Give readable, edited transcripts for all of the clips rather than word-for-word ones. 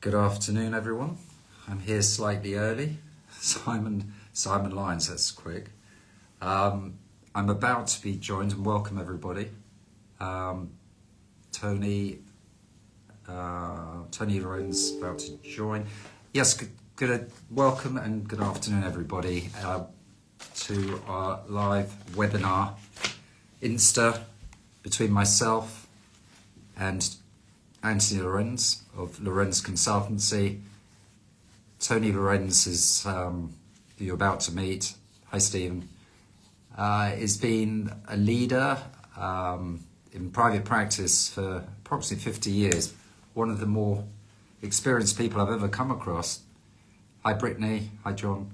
Good afternoon, everyone. I'm here slightly early. Simon Lyons, that's quick. I'm about to be joined, and welcome everybody. Tony Lorenz about to join. Yes, good welcome and good afternoon, everybody, to our live webinar, Insta, between myself and Anthony Lorenz of Lorenz Consultancy. Tony Lorenz is who you're about to meet. Hi, Stephen. Has been a leader in private practice for approximately 50 years. One of the more experienced people I've ever come across. Hi, Brittany. Hi, John.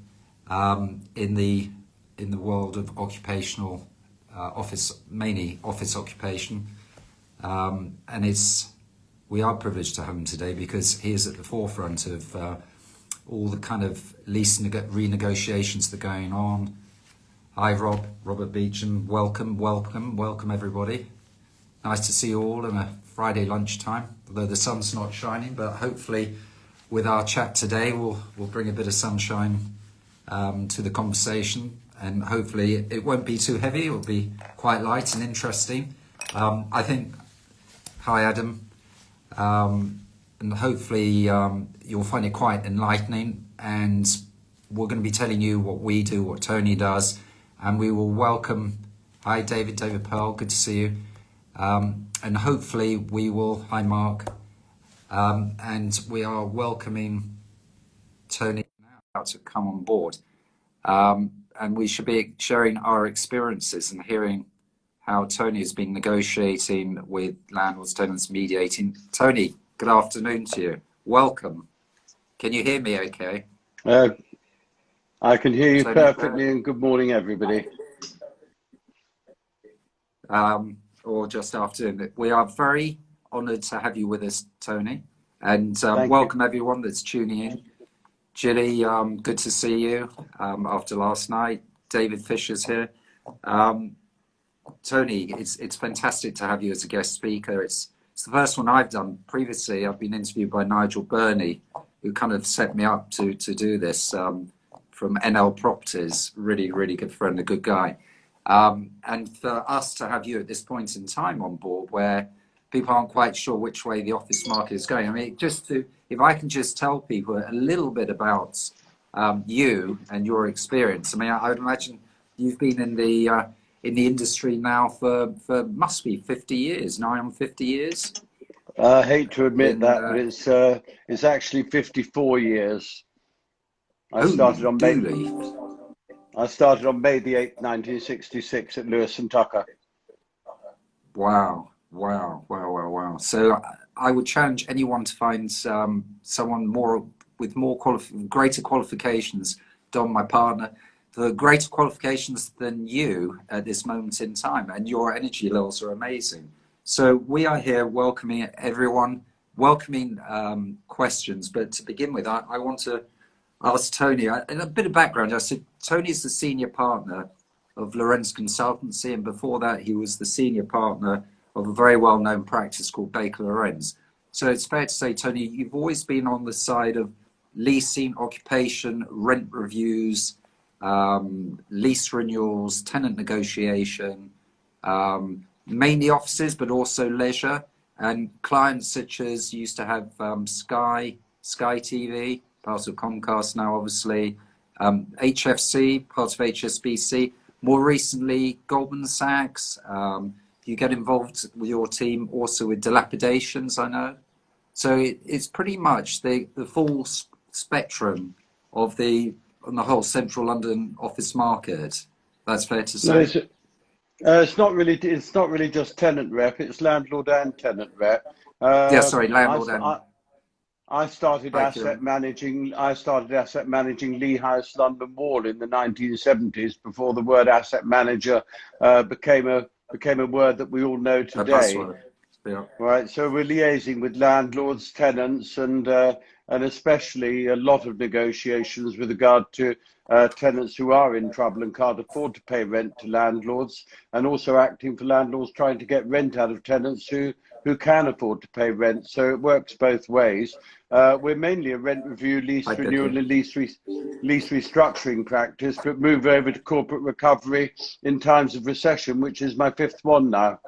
In the world of occupational office, mainly office occupation, and we are privileged to have him today because he is at the forefront of all the kind of lease renegotiations that are going on. Hi, Robert Beecham. Welcome, everybody. Nice to see you all on a Friday lunchtime, although the sun's not shining, but hopefully with our chat today, we'll bring a bit of sunshine to the conversation, and hopefully it won't be too heavy. It will be quite light and interesting. I think, hi, Adam. And hopefully you'll find it quite enlightening, and we're going to be telling you what we do, what Tony does, and we will welcome, hi David Pearl, good to see you, and hopefully we will, hi Mark, and we are welcoming Tony now to come on board, and we should be sharing our experiences and hearing how Tony has been negotiating with landlords, tenants, mediating. Tony, good afternoon to you. Welcome. Can you hear me okay? I can hear you perfectly, and good morning, everybody. Or just afternoon. We are very honoured to have you with us, Tony. And welcome everyone that's tuning in. Gilly, good to see you after last night. David Fisher's here. Tony, it's fantastic to have you as a guest speaker. It's the first one I've done. Previously, I've been interviewed by Nigel Burney, who kind of set me up to do this from NL Properties. Really, really good friend, a good guy. And for us to have you at this point in time on board where people aren't quite sure which way the office market is going. I mean, if I can just tell people a little bit about you and your experience. I mean, I would imagine you've been in the industry now for must be 50 years, nigh on 50 years. I hate to admit that, but it's actually 54 years. I started on May the 8th, 1966 at Lewis and Tucker. Wow. So I would challenge anyone to find someone with greater qualifications. Don, my partner, the greater qualifications than you at this moment in time, and your energy levels are amazing. So we are here welcoming everyone, welcoming questions. But to begin with, I want to ask Tony, and a bit of background. I said Tony's the senior partner of Lorenz Consultancy, and before that he was the senior partner of a very well-known practice called Baker Lorenz. So it's fair to say, Tony, you've always been on the side of leasing, occupation, rent reviews, lease renewals, tenant negotiation, mainly offices, but also leisure, and clients such as you used to have Sky TV, part of Comcast now, obviously, HFC, part of HSBC, more recently Goldman Sachs. You get involved with your team also with dilapidations, I know. So it's pretty much the full spectrum of on the whole central London office market. That's fair to say. No, it's not really just tenant rep. It's landlord and tenant rep. Landlord. I started asset managing Lee House London Wall in the 1970s before the word asset manager became a word that we all know today. Yeah. Right. So we're liaising with landlords, tenants, and and especially a lot of negotiations with regard to tenants who are in trouble and can't afford to pay rent to landlords, and also acting for landlords trying to get rent out of tenants who can afford to pay rent. So it works both ways. We're mainly a rent review, lease renewal and lease restructuring practice, but move over to corporate recovery in times of recession, which is my fifth one now.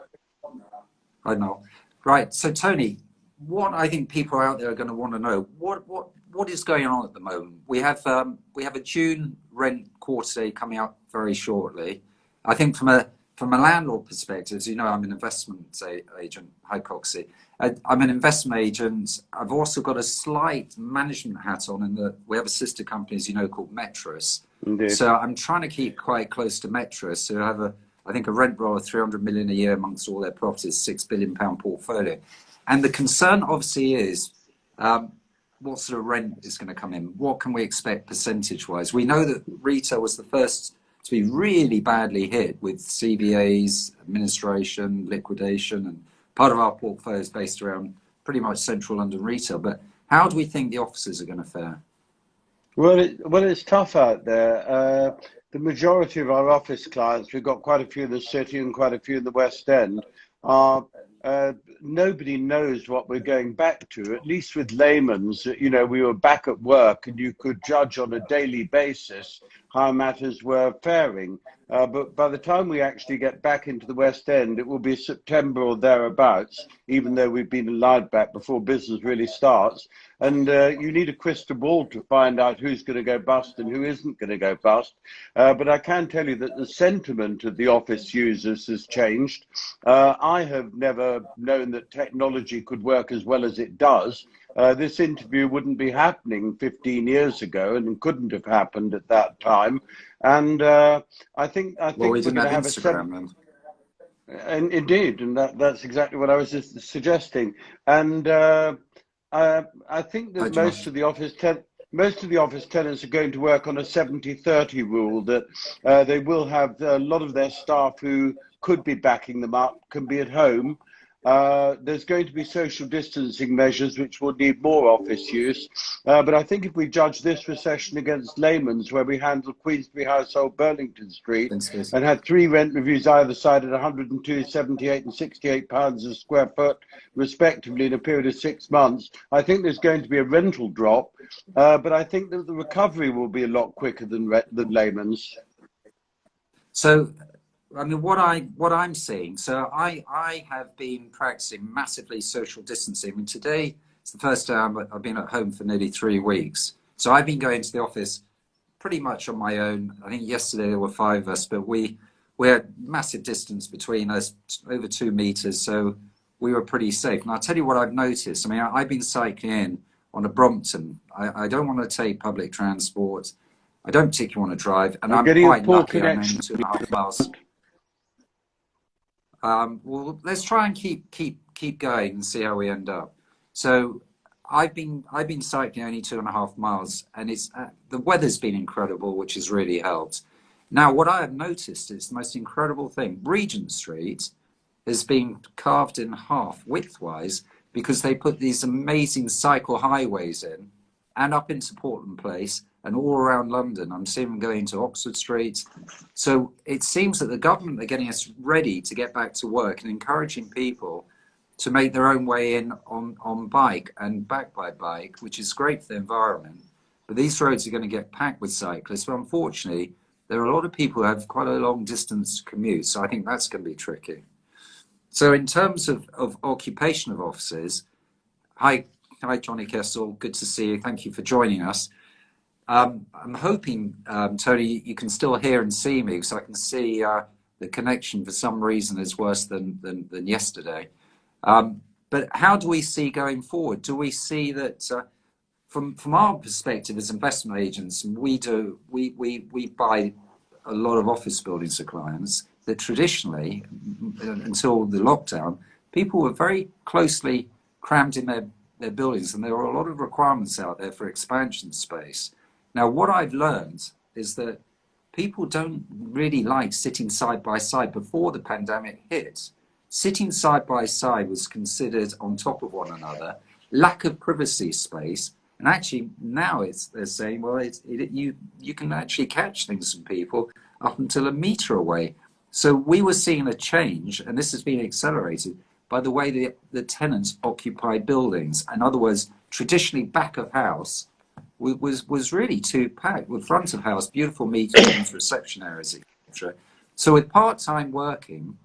I know. Right. So, Tony, what I think people out there are going to want to know, what is going on at the moment? We have a June rent quarter day coming out very shortly. I think from a landlord perspective, as you know, I'm an investment agent, Hycoxy. I'm an investment agent. I've also got a slight management hat on in that we have a sister company, as you know, called Metris. Indeed. So I'm trying to keep quite close to Metris, who have I think a rent roll of 300 million a year amongst all their properties, £6 billion portfolio. And the concern obviously is what sort of rent is going to come in? What can we expect percentage-wise? We know that retail was the first to be really badly hit with CVAs, administration, liquidation, and part of our portfolio is based around pretty much central London retail. But how do we think the offices are going to fare? Well, it's tough out there. The majority of our office clients, we've got quite a few in the city and quite a few in the West End, are nobody knows what we're going back to. At least with layman's, you know, we were back at work and you could judge on a daily basis how matters were faring. But by the time we actually get back into the West End, it will be September or thereabouts, even though we've been allowed back before business really starts. And you need a crystal ball to find out who's going to go bust and who isn't going to go bust. But I can tell you that the sentiment of the office users has changed. I have never known that technology could work as well as it does. This interview wouldn't be happening 15 years ago and couldn't have happened at that time. And I think Well, we we're going to have Instagram, and indeed, and that's exactly what I was just suggesting. And I think that most of the office tenants are going to work on a 70-30 rule, that they will have a lot of their staff who could be backing them up can be at home. There's going to be social distancing measures which will need more office use. But I think if we judge this recession against layman's, where we handled Queensbury House, Old Burlington Street, and had 3 rent reviews either side at 102, 78 and 68 pounds a square foot, respectively, in a period of 6 months, I think there's going to be a rental drop. But I think that the recovery will be a lot quicker than layman's. So, I mean, what I'm seeing, so I have been practicing massively social distancing. I mean, today it's the first day I've been at home for nearly 3 weeks. So I've been going to the office pretty much on my own. I think yesterday there were 5 of us, but we had massive distance between us, over 2 meters. So we were pretty safe. And I'll tell you what I've noticed. I mean, I've been cycling in on a Brompton. I don't want to take public transport. I don't particularly want to drive. And I'm quite lucky. I'm only 2.5 miles. Well, let's try and keep going and see how we end up. So I've been cycling only 2.5 miles, and it's the weather's been incredible, which has really helped. Now, what I have noticed is the most incredible thing. Regent Street has been carved in half widthwise because they put these amazing cycle highways in and up into Portland Place and all around London. I'm seeing them going to Oxford Street. So it seems that the government are getting us ready to get back to work and encouraging people to make their own way in on bike and back by bike, which is great for the environment. But these roads are going to get packed with cyclists. But unfortunately, there are a lot of people who have quite a long distance commute. So I think that's going to be tricky. So in terms of occupation of offices, hi Johnny Kessel, good to see you. Thank you for joining us. I'm hoping, Tony, you can still hear and see me, because I can see the connection for some reason is worse than yesterday. But how do we see going forward? Do we see that from our perspective as investment agents, we buy a lot of office buildings for clients that traditionally, until the lockdown, people were very closely crammed in their buildings, and there were a lot of requirements out there for expansion space. Now, what I've learned is that people don't really like sitting side by side. Before the pandemic hit, sitting side by side was considered on top of one another, lack of privacy space, And actually now they're saying, well, you can actually catch things from people up until a metre away. So we were seeing a change, and this has been accelerated by the way the tenants occupy buildings. In other words, traditionally back of house was really too packed, with front of house, beautiful meeting rooms, reception areas, etc. So with part-time working,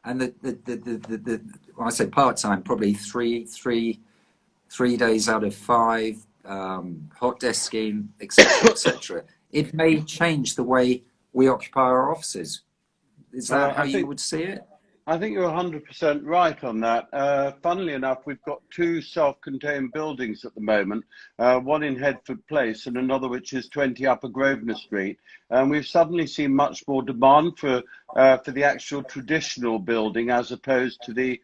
and when I say part-time, probably three days out of 5, hot desking, etc., etc. It may change the way we occupy our offices. Is that how you would see it? I think you're 100% right on that. Funnily enough, we've got 2 self-contained buildings at the moment, one in Headford Place and another which is 20 Upper Grosvenor Street. And we've suddenly seen much more demand for the actual traditional building as opposed to the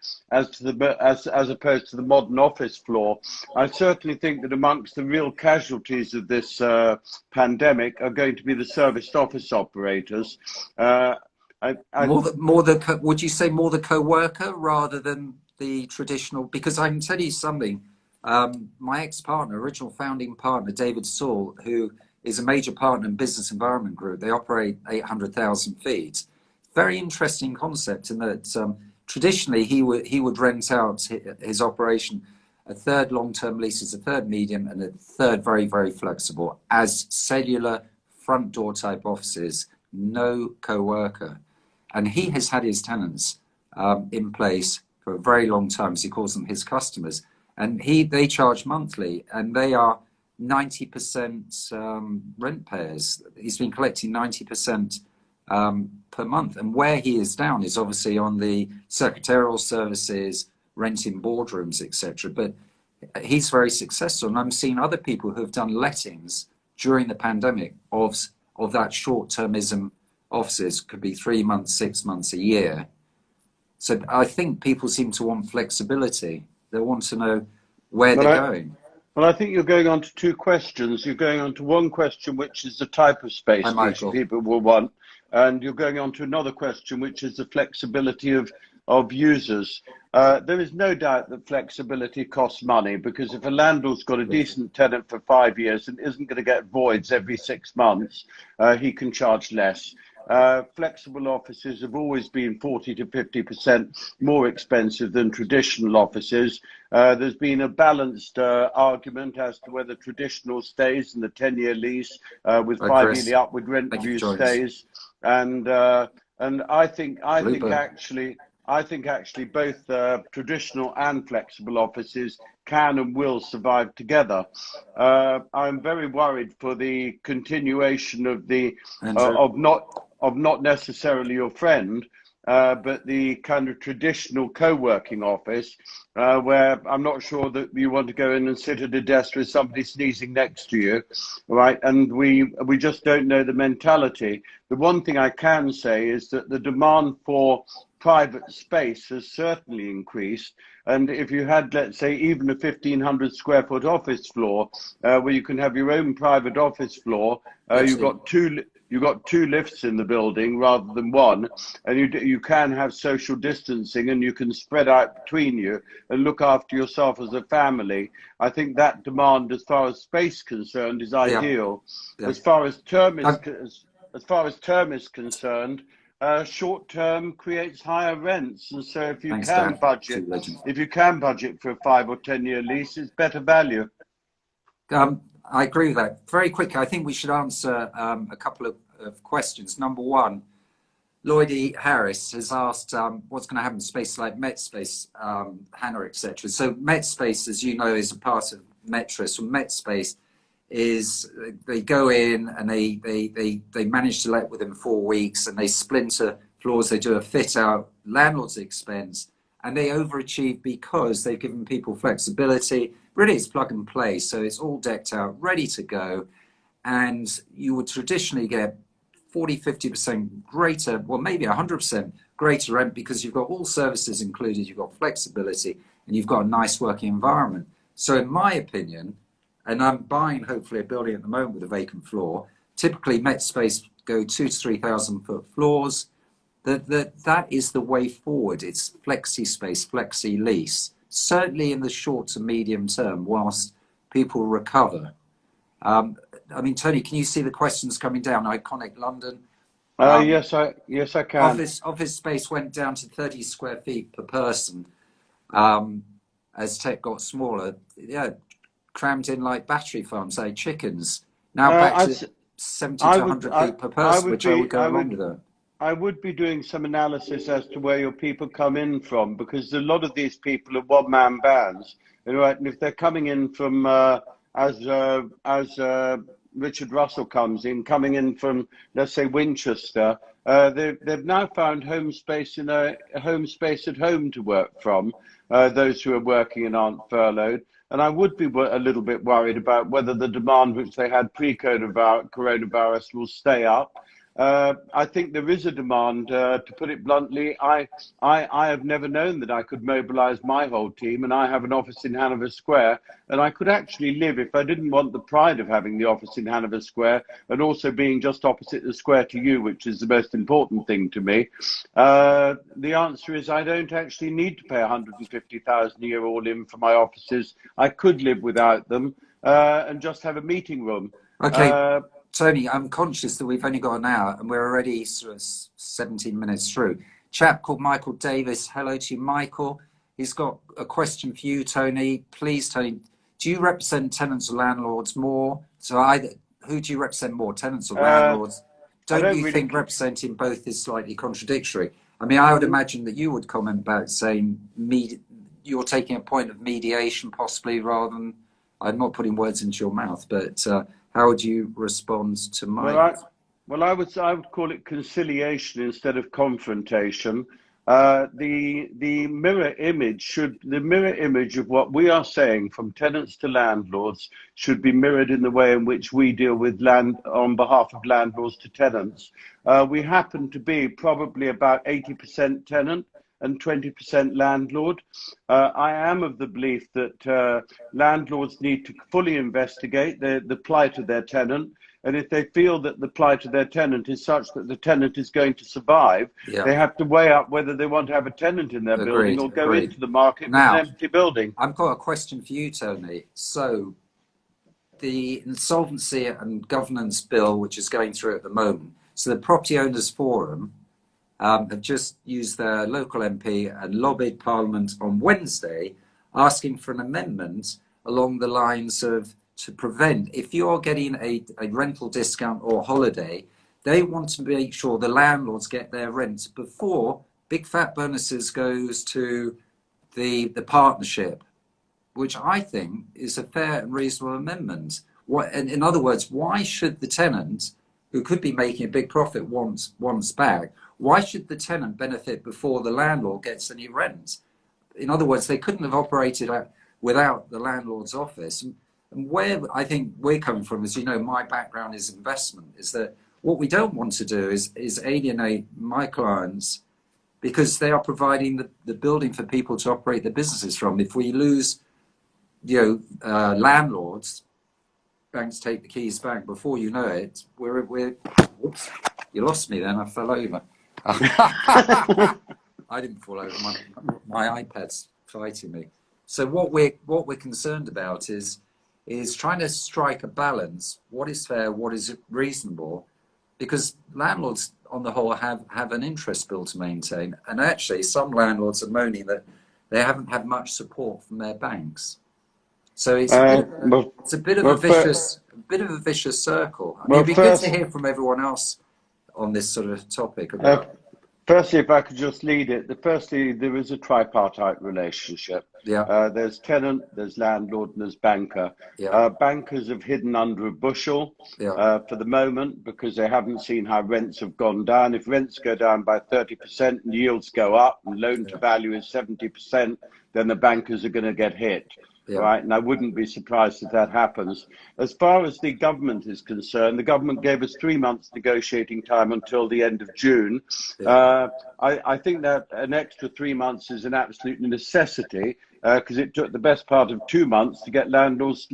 modern office floor. I certainly think that amongst the real casualties of this pandemic are going to be the serviced office operators. Would you say more the co-worker rather than the traditional? Because I can tell you something. My ex-partner, original founding partner, David Saul, who is a major partner in Business Environment Group, they operate 800,000 feet. Very interesting concept in that traditionally he would rent out his operation a third long-term leases, a third medium, and a third very, very flexible as cellular front door type offices, no co-worker. And he has had his tenants in place for a very long time, as he calls them his customers. And they charge monthly, and they are 90% rent payers. He's been collecting 90% per month. And where he is down is obviously on the secretarial services, renting boardrooms, etc. But he's very successful. And I'm seeing other people who have done lettings during the pandemic of that short-termism offices, could be 3 months, 6 months, a year. So I think people seem to want flexibility. They want to know where they're going. Well, I think you're going on to 2 questions. You're going on to one question, which is the type of space which people will want. And you're going on to another question, which is the flexibility of users. There is no doubt that flexibility costs money, because if a landlord's got a decent tenant for 5 years and isn't going to get voids every 6 months, he can charge less. Flexible offices have always been 40 to 50% more expensive than traditional offices. There's been a balanced argument as to whether traditional stays in the 10-year lease with 5-yearly upward rent review stays. And I think actually both traditional and flexible offices can and will survive together. I'm very worried for the continuation of the of not necessarily your friend, but the kind of traditional co-working office, where I'm not sure that you want to go in and sit at a desk with somebody sneezing next to you, right? And we just don't know the mentality. The one thing I can say is that the demand for private space has certainly increased. And if you had, let's say, even a 1,500 square foot office floor, where you can have your own private office floor, you've got 2 lifts in the building rather than 1, and you can have social distancing, and you can spread out between you and look after yourself as a family. I think that demand, as far as space concerned, is ideal. Yeah. As far as term is concerned, short term creates higher rents, and so if you can budget for a 5 or 10 year lease, it's better value. I agree with that. Very quickly, I think we should answer a couple of questions. Number one, Lloyd E. Harris has asked what's going to happen to spaces like MetSpace, Hannah, etc. So MetSpace, as you know, is a part of Metris. So MetSpace is they go in and they manage to let within 4 weeks, and they splinter floors, they do a fit out, landlord's expense, and they overachieve because they've given people flexibility. Really, it's plug and play, so it's all decked out, ready to go. And you would traditionally get 40-50% greater, well, maybe 100% greater rent, because you've got all services included, you've got flexibility, and you've got a nice working environment. So in my opinion, and I'm buying hopefully a building at the moment with a vacant floor, typically MetSpace go 2,000 to 3,000 foot floors. That is the way forward. It's flexi space, flexi lease. Certainly in the short to medium term, whilst people recover. I mean, Tony, can you see the questions coming down? Iconic London. Yes, I can. Office space went down to 30 square feet per person as tech got smaller. Yeah, crammed in like battery farms, say chickens. Now back to 70 to 100 feet per person, which I would go along with that. I would be doing some analysis as to where your people come in from, because a lot of these people are one-man bands, right? And if they're coming in from, as Richard Russell coming in from, let's say, Winchester, they've now found home space at home to work from. Those who are working and aren't furloughed. And I would be a little bit worried about whether the demand which they had pre-coronavirus will stay up. I think there is a demand, to put it bluntly. I have never known that I could mobilize my whole team, and I have an office in Hanover Square, and I could actually live, if I didn't want the pride of having the office in Hanover Square and also being just opposite the square to you, which is the most important thing to me. The answer is I don't actually need to pay 150,000 a year all in for my offices. I could live without them and just have a meeting room. Okay. Tony, I'm conscious that we've only got an hour and we're already sort of 17 minutes through. Chap called Michael Davis. Hello to you, Michael. He's got a question for you, Tony. Please, Tony, do you represent tenants or landlords more? So who do you represent more, tenants or landlords? Don't you think representing both is slightly contradictory? I mean, I would imagine that you would comment about saying you're taking a point of mediation possibly rather than, I'm not putting words into your mouth, but how would you respond to my? Well, I would call it conciliation instead of confrontation. The mirror image of what we are saying from tenants to landlords should be mirrored in the way in which we deal with land on behalf of landlords to tenants. We happen to be probably about 80% tenant and 20% landlord. I am of the belief that landlords need to fully investigate the plight of their tenant. And if they feel that the plight of their tenant is such that the tenant is going to survive, they have to weigh up whether they want to have a tenant in their building or go into the market with an empty building. I've got a question for you, Tony. So the Insolvency and Governance Bill, which is going through at the moment, so the Property Owners Forum have just used their local MP and lobbied Parliament on Wednesday, asking for an amendment along the lines of to prevent, if you're getting a rental discount or holiday, they want to make sure the landlords get their rent before big fat bonuses goes to the partnership, which I think is a fair and reasonable amendment. In other words, why should the tenant, who could be making a big profit once back, why should the tenant benefit before the landlord gets any rent? In other words, they couldn't have operated without the landlord's office. And where I think we're coming from, as you know, my background is investment, is that what we don't want to do is alienate my clients because they are providing the building for people to operate their businesses from. If we lose, landlords, banks take the keys back before you know it, we're whoops, you lost me then, I fell over. I didn't fall over, my iPad's fighting me. So what we're concerned about is trying to strike a balance. What is fair, what is reasonable, because landlords on the whole have an interest bill to maintain, and actually some landlords are moaning that they haven't had much support from their banks. So it's a bit of a vicious circle. I mean, it'd be good to hear from everyone else on this sort of topic. Firstly, if I could just lead it, there is a tripartite relationship. There's tenant, there's landlord, and there's banker. Bankers have hidden under a bushel for the moment because they haven't seen how rents have gone down. If rents go down by 30% and yields go up and loan to value is 70%, then the bankers are going to get hit. Right, and I wouldn't be surprised if that happens. As far as the government is concerned, the government gave us 3 months negotiating time until the end of June. I think that an extra 3 months is an absolute necessity because it took the best part of 2 months to get landlords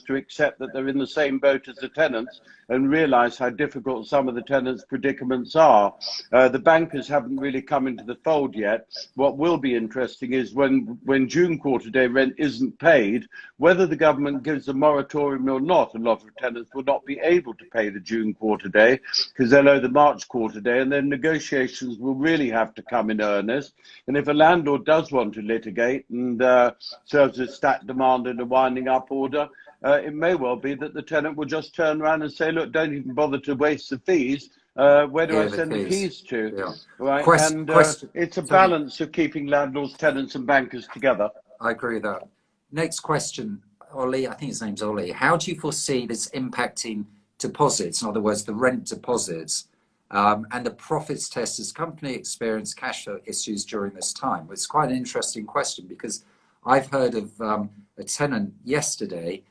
to accept that they're in the same boat as the tenants and realise how difficult some of the tenants' predicaments are. The bankers haven't really come into the fold yet. What will be interesting is when June quarter day rent isn't paid, whether the government gives a moratorium or not, a lot of tenants will not be able to pay the June quarter day because they'll owe the March quarter day, and then negotiations will really have to come in earnest. And if a landlord does want to litigate and serves as stat demand in a winding up order, it may well be that the tenant will just turn around and say, look, don't even bother to waste the fees. Where do I send the keys to? Yeah. Right. Question. It's a Tony, balance of keeping landlords, tenants and bankers together. I agree with that. Next question, Ollie. I think his name's Ollie. How do you foresee this impacting deposits? In other words, the rent deposits and the profits test as company experience cash flow issues during this time? It's quite an interesting question because I've heard of a tenant yesterday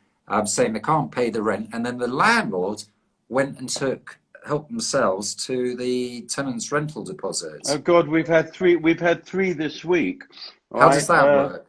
saying they can't pay the rent, and then the landlord went and helped themselves to the tenant's rental deposits. Oh God, we've had three this week. How does that work?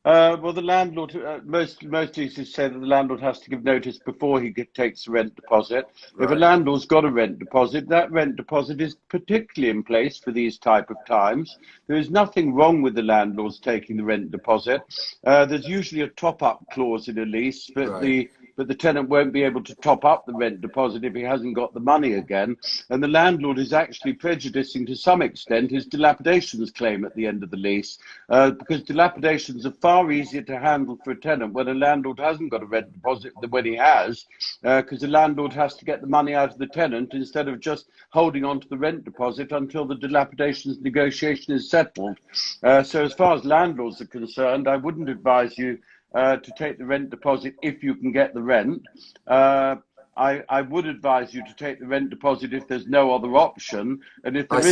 Well, the landlord, most leases say that the landlord has to give notice before he takes the rent deposit. Right. If a landlord's got a rent deposit, that rent deposit is particularly in place for these type of times. There is nothing wrong with the landlords taking the rent deposit. There's usually a top-up clause in a lease, but right. But the tenant won't be able to top up the rent deposit if he hasn't got the money again. And the landlord is actually prejudicing to some extent his dilapidations claim at the end of the lease, because dilapidations are far easier to handle for a tenant when a landlord hasn't got a rent deposit than when he has, because the landlord has to get the money out of the tenant instead of just holding on to the rent deposit until the dilapidations negotiation is settled. So as far as landlords are concerned, I wouldn't advise you to take the rent deposit if you can get the rent. I would advise you to take the rent deposit if there's no other option, and if there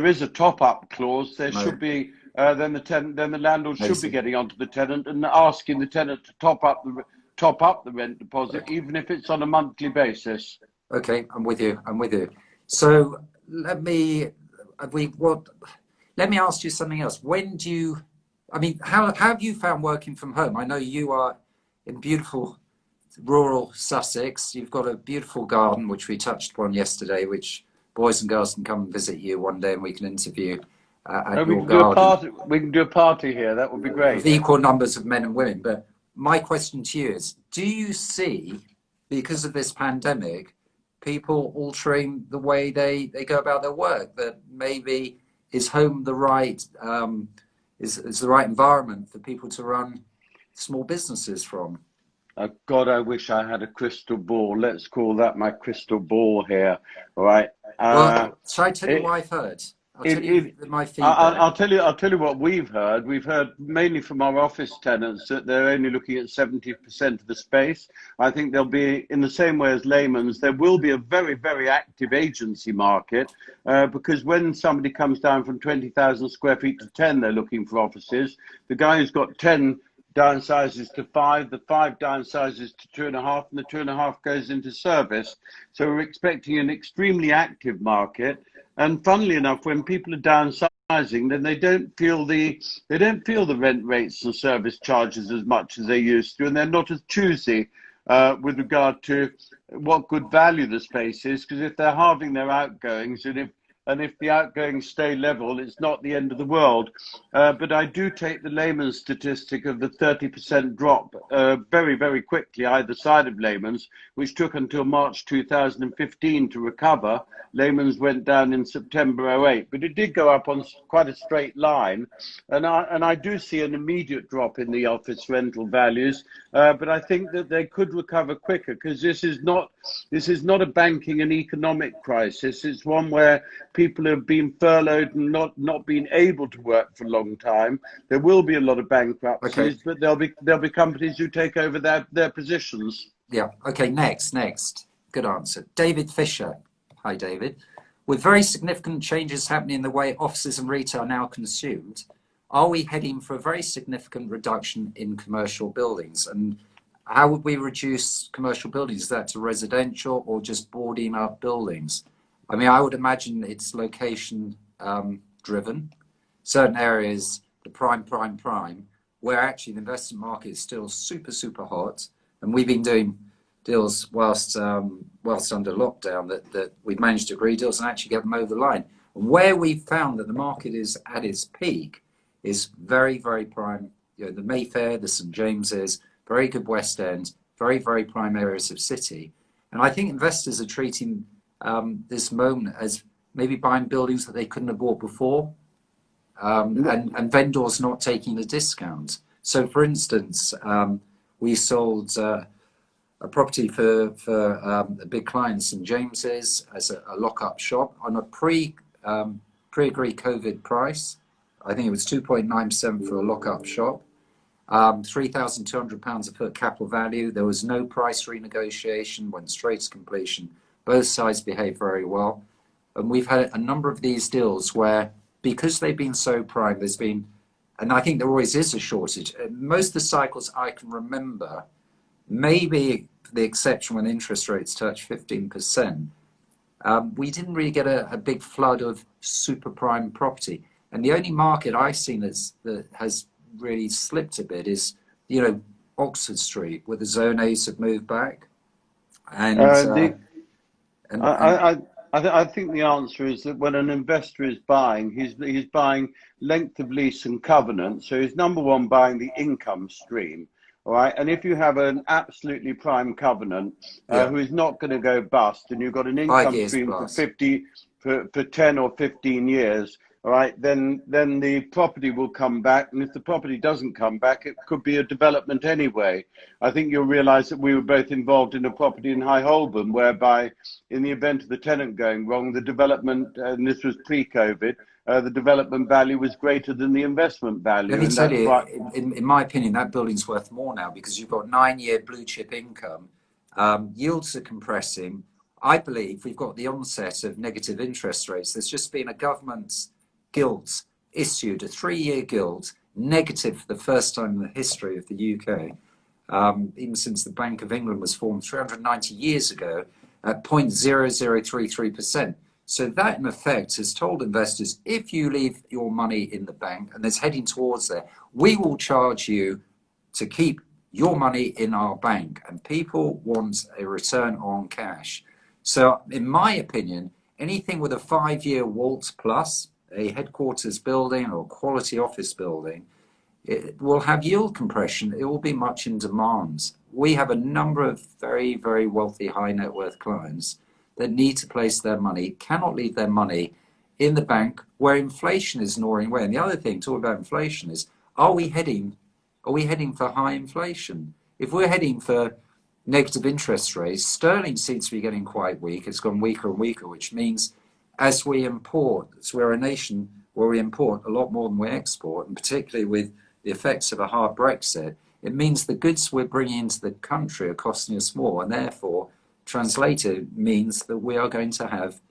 is a top-up clause, there should be. Then the landlord should be getting onto the tenant and asking the tenant to top up the rent deposit, even if it's on a monthly basis. Okay, I'm with you. So let me ask you something else. How have you found working from home? I know you are in beautiful rural Sussex. You've got a beautiful garden, which we touched upon yesterday, which boys and girls can come and visit you one day and we can interview at your garden. We can do a party here. That would be great. With equal numbers of men and women. But my question to you is, do you see, because of this pandemic, people altering the way they go about their work? That maybe is home the right... is the right environment for people to run small businesses from? God, I wish I had a crystal ball. Let's call that my crystal ball here. All right. Well, shall I tell you what I've heard? I'll tell you what we've heard. We've heard mainly from our office tenants that they're only looking at 70% of the space. I think there'll be, in the same way as Lehman's, there will be a very, very active agency market, because when somebody comes down from 20,000 square feet to 10, they're looking for offices. The guy who's got 10 downsizes to 5, the 5 downsizes to 2.5, and the 2.5 goes into service. So we're expecting an extremely active market. And funnily enough, when people are downsizing, then they don't feel the rent rates and service charges as much as they used to, and they're not as choosy with regard to what good value the space is, because if they're halving their outgoings and if the outgoings stay level, it's not the end of the world. But I do take the Lehman's statistic of the 30% drop very, very quickly either side of Lehman's, which took until March 2015 to recover. Lehman's went down in September 2008, but it did go up on quite a straight line. And I do see an immediate drop in the office rental values, but I think that they could recover quicker, because this is not a banking and economic crisis. It's one where people have been furloughed and not been able to work for a long time. There will be a lot of bankruptcies, but there'll be companies who take over their positions. Yeah. Okay. Next. Good answer. David Fisher. Hi, David. With very significant changes happening in the way offices and retail are now consumed, are we heading for a very significant reduction in commercial buildings? And how would we reduce commercial buildings? Is that to residential or just boarding up buildings? I mean, I would imagine it's location driven. Certain areas the prime, where actually the investment market is still super, super hot. And we've been doing deals whilst under lockdown that we've managed to agree deals and actually get them over the line. Where we've found that the market is at its peak is very, very prime. You know, the Mayfair, the St James's, very good West End, very, very prime areas of city. And I think investors are treating this moment as maybe buying buildings that they couldn't have bought before, and vendors not taking the discount. So, for instance, we sold a property for a big client, St James's, as a lock-up shop on a pre-agreed COVID price. I think it was 2.97 for a lock-up shop. £3,200 a foot capital value. There was no price renegotiation, went straight to completion. Both sides behaved very well. And we've had a number of these deals where, because they've been so prime, there's been, and I think there always is a shortage. Most of the cycles I can remember, maybe the exception when interest rates touch 15%, we didn't really get a big flood of super prime property. And the only market I've seen that has really slipped a bit is, you know, Oxford Street, where the Zone A's have moved back. And I think the answer is that when an investor is buying, he's buying length of lease and covenant. So he's number one buying the income stream. All right. And if you have an absolutely prime covenant who is not going to go bust, and you've got an income stream for 10 or 15 years, all right, then the property will come back. And if the property doesn't come back, it could be a development anyway. I think you'll realize that we were both involved in a property in High Holborn, whereby in the event of the tenant going wrong, the development, and this was pre-COVID, the development value was greater than the investment value. Let me tell you, in my opinion, that building's worth more now because you've got 9-year blue chip income. Yields are compressing. I believe we've got the onset of negative interest rates. There's just been a government's gilt issued, a 3-year gilt, negative for the first time in the history of the UK, even since the Bank of England was formed 390 years ago, at 0.0033%. So that, in effect, has told investors, if you leave your money in the bank and it's heading towards there, we will charge you to keep your money in our bank. And people want a return on cash. So, in my opinion, anything with a 5-year WALT plus, a headquarters building or a quality office building, it will have yield compression. It will be much in demand. We have a number of very, very wealthy, high net worth clients that need to place their money, cannot leave their money in the bank where inflation is gnawing away. And the other thing, talking about inflation, is are we heading for high inflation? If we're heading for negative interest rates, sterling seems to be getting quite weak. It's gone weaker and weaker, which means as we import, so we're a nation where we import a lot more than we export, and particularly with the effects of a hard Brexit, it means the goods we're bringing into the country are costing us more, and therefore, translated, means that we are going to have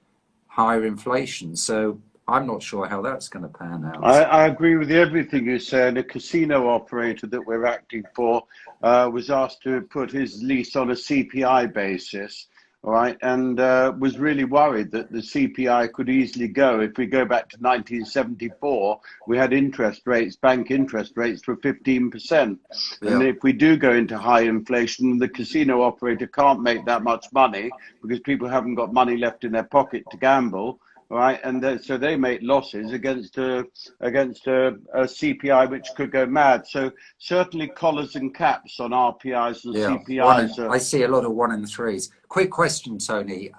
higher inflation. So I'm not sure how that's going to pan out. I agree with everything you say. And a casino operator that we're acting for was asked to put his lease on a CPI basis. All right, and was really worried that the CPI could easily go. If we go back to 1974, we had interest rates, bank interest rates for 15%. Yeah. And if we do go into high inflation, the casino operator can't make that much money because people haven't got money left in their pocket to gamble. All right, and so they make losses against a CPI which could go mad. So certainly collars and caps on RPIs and CPIs. I see a lot of 1 and 3s. Quick question, Tony,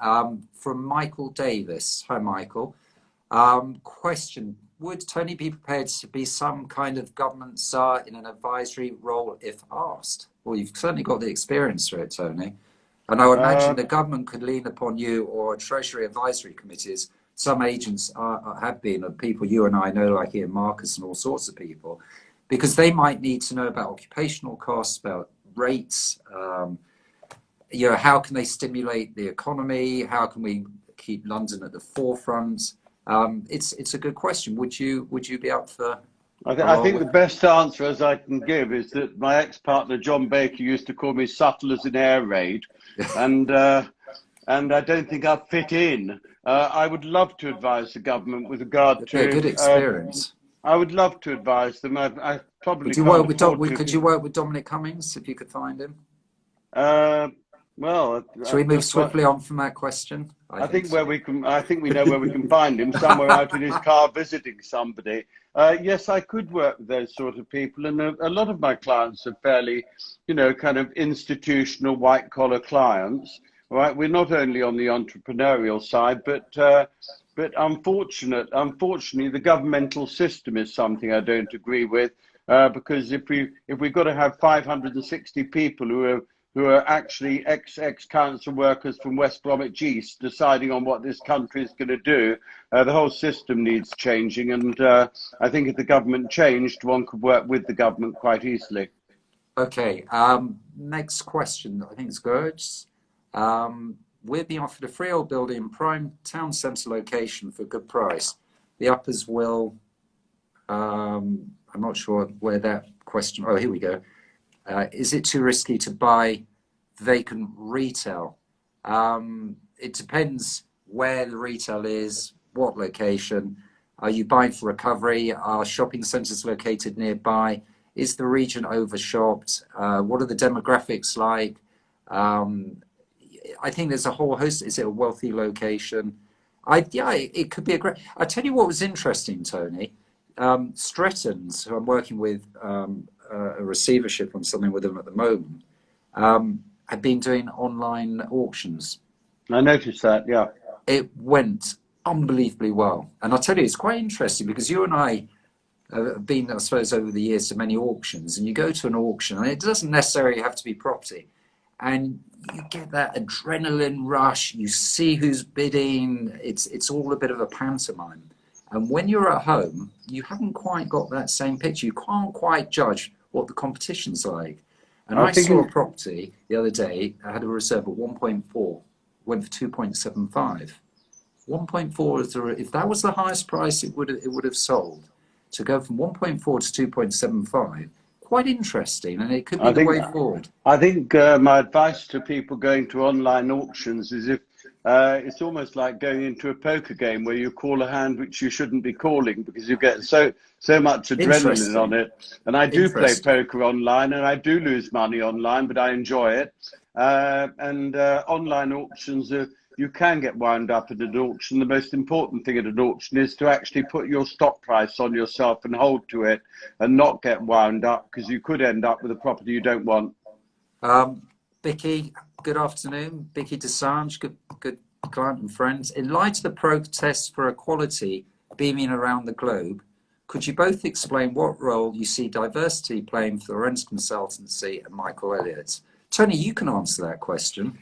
from Michael Davis. Hi, Michael. Question: would Tony be prepared to be some kind of government czar in an advisory role if asked? Well, you've certainly got the experience for it, Tony. And I would imagine the government could lean upon you or Treasury advisory committees. Some agents have been, of people you and I know, like Ian Marcus and all sorts of people, because they might need to know about occupational costs, about rates, how can they stimulate the economy? How can we keep London at the forefront? It's a good question. Would you be up for? I think the best answer as I can give is that my ex-partner John Baker used to call me subtle as an air raid, and I don't think I fit in. I would love to advise the government with regard to a good experience. I would love to advise them. I probably Would you can't work with afford to. could you work with Dominic Cummings if you could find him? Well, Shall we move that's what swiftly on from that question? I think think so. I think we know where we can find him, somewhere out in his car visiting somebody. Yes, I could work with those sort of people, and a lot of my clients are fairly, kind of institutional white collar clients. Right, we're not only on the entrepreneurial side, but unfortunately, the governmental system is something I don't agree with. Because if we've got to have 560 people who are actually ex council workers from West Bromwich East deciding on what this country is going to do, the whole system needs changing. And I think if the government changed, one could work with the government quite easily. Okay. Next question. I think it's Gerds. We're being offered a freehold building in prime town centre location for a good price. The uppers will. I'm not sure where that question. Oh, here we go. Is it too risky to buy vacant retail? It depends where the retail is, what location. Are you buying for recovery? Are shopping centres located nearby? Is the region overshopped? What are the demographics like? I think there's a whole host. Is it a wealthy location? It could be a great. I tell you what was interesting, Tony. Stretton's, who I'm working with a receivership on something with them at the moment, have been doing online auctions. I noticed that, yeah. It went unbelievably well. And I'll tell you, it's quite interesting because you and I have been, I suppose, over the years to many auctions, and you go to an auction, and it doesn't necessarily have to be property. And you get that adrenaline rush, you see who's bidding, it's all a bit of a pantomime. And when you're at home, you haven't quite got that same picture. You can't quite judge what the competition's like. And I saw a property the other day, I had a reserve at 1.4, went for 2.75. 1.4, if that was the highest price it would have sold. To go from 1.4 to 2.75, quite interesting, and it could be the way forward. I think my advice to people going to online auctions is if it's almost like going into a poker game where you call a hand which you shouldn't be calling because you get so much adrenaline on it. And I do play poker online, and I do lose money online, but I enjoy it. Online auctions you can get wound up at an auction. The most important thing at an auction is to actually put your stock price on yourself and hold to it and not get wound up, because you could end up with a property you don't want. Vicky, good afternoon. Vicky Desange, good client and friends. In light of the protests for equality beaming around the globe, could you both explain what role you see diversity playing for the Lorenz Consultancy and Michael Elliott? Tony, you can answer that question.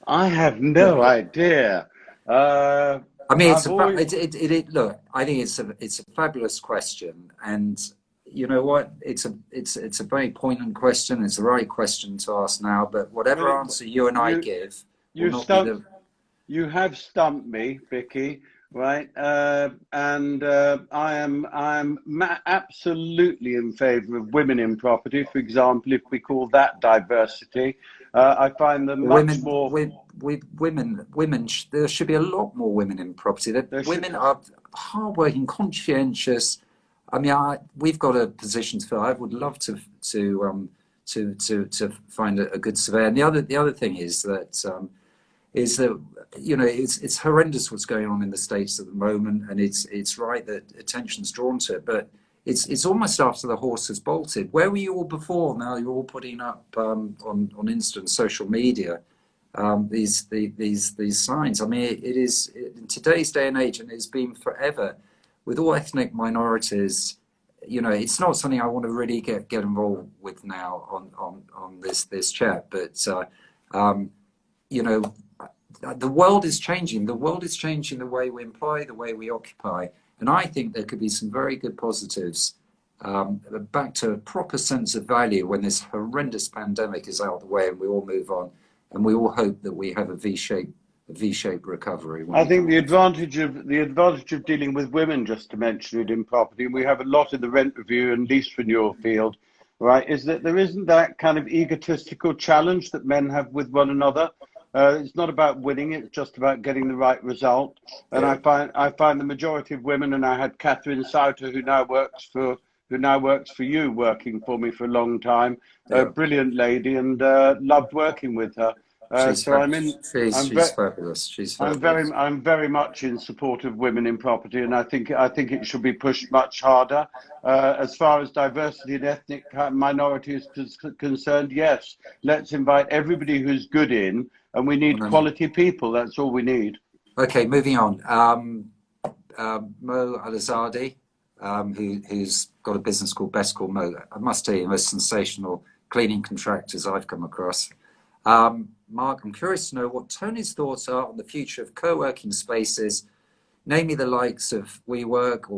I have no idea. I mean, look. I think it's a fabulous question, and you know what? It's a very poignant question. It's the right question to ask now. But whatever answer you and I give, you have stumped me, Vicky. Right, I am absolutely in favour of women in property. For example, if we call that diversity, I find them much more. Women. There should be a lot more women in property. Women are hardworking, conscientious. I mean, we've got a position to fill. I would love to find a good surveyor. And the other thing is that. It's horrendous what's going on in the States at the moment, and it's right that attention's drawn to it, but it's almost after the horse has bolted. Where were you all before? Now you're all putting up on Insta and social media these signs. I mean, it is in today's day and age, and it's been forever with all ethnic minorities. It's not something I want to really get involved with now on this chat, but the world is changing. The world is changing the way we employ, the way we occupy. And I think there could be some very good positives back to a proper sense of value when this horrendous pandemic is out of the way and we all move on. And we all hope that we have a V-shaped recovery. I think the advantage of dealing with women, just to mention it in property, we have a lot in the rent review and lease renewal field, right, is that there isn't that kind of egotistical challenge that men have with one another. It's not about winning; it's just about getting the right result. And Yeah. I find the majority of women, and I had Catherine Souter, who now works for you, working for me for a long time. A Yeah. brilliant lady, and loved working with her. She's So fab- I'm in. she's I'm she's very. fabulous. She's fabulous. I'm very much in support of women in property, and I think it should be pushed much harder. As far as diversity and ethnic minorities is concerned, yes, let's invite everybody who's good in, and we need And then, quality people. That's all we need. okay, moving on. Mo Alazadi, who's got a business called Best Call Mo. I must tell you, the most sensational cleaning contractors I've come across. Mark, I'm curious to know what Tony's thoughts are on the future of co-working spaces, namely the likes of WeWork or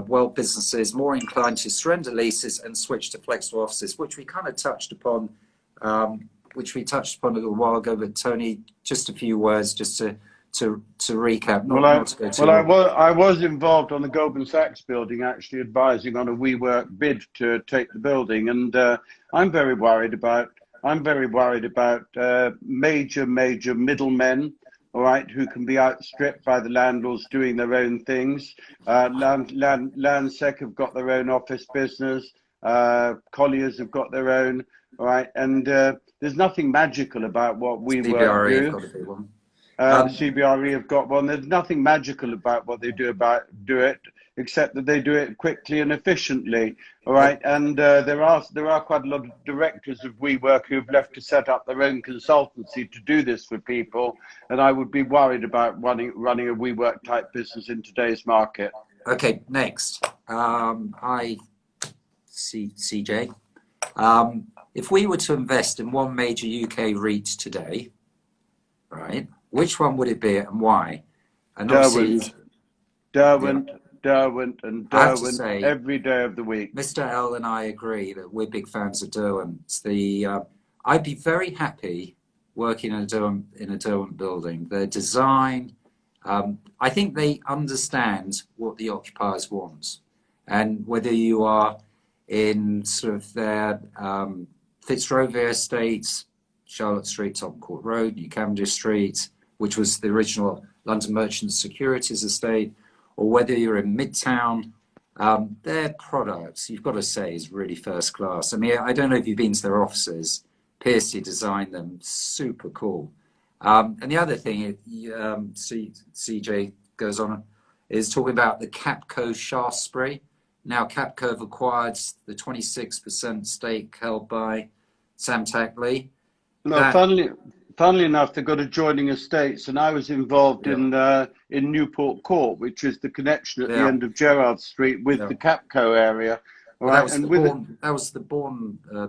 World businesses more inclined to surrender leases and switch to flexible offices, which we kind of touched upon, a little while ago. But Tony, just a few words, just to recap, not to go too long. I was involved on the Goldman Sachs building, actually advising on a WeWork bid to take the building, and I'm very worried about. I'm very worried about major middlemen, all right, who can be outstripped by the landlords doing their own things. Landsec have got their own office business. Colliers have got their own, all right, and there's nothing magical about what WeWork CBRE have do. got a big one. CBRE have got one. There's nothing magical about what they do it, except that they do it quickly and efficiently. All right, and there are quite a lot of directors of WeWork who've left to set up their own consultancy to do this for people, and I would be worried about running a WeWork type business in today's market. Okay, next. CJ. If we were to invest in one major UK REIT today, right, which one would it be and why? And Derwent, I have to say, every day of the week. Mr. L and I agree that we're big fans of Derwent. I'd be very happy working in a Derwent building. Their design, I think they understand what the occupiers want, and whether you are in sort of their Fitzrovia estates, Charlotte Street, Tottenham Court Road, New Cavendish Street, which was the original London Merchants Securities estate, or whether you're in Midtown, their products, you've got to say, is really first class. I mean, I don't know if you've been to their offices. Piercy designed them, super cool. And the other thing, CJ goes on, is talking about the Capco Shaftesbury. Now Capco have acquired the 26% stake held by Sam Tackley. No, funnily enough, they've got adjoining estates, and I was involved in Newport Court, which is the connection at the end of Gerrard Street with the Capco area. Right, that was the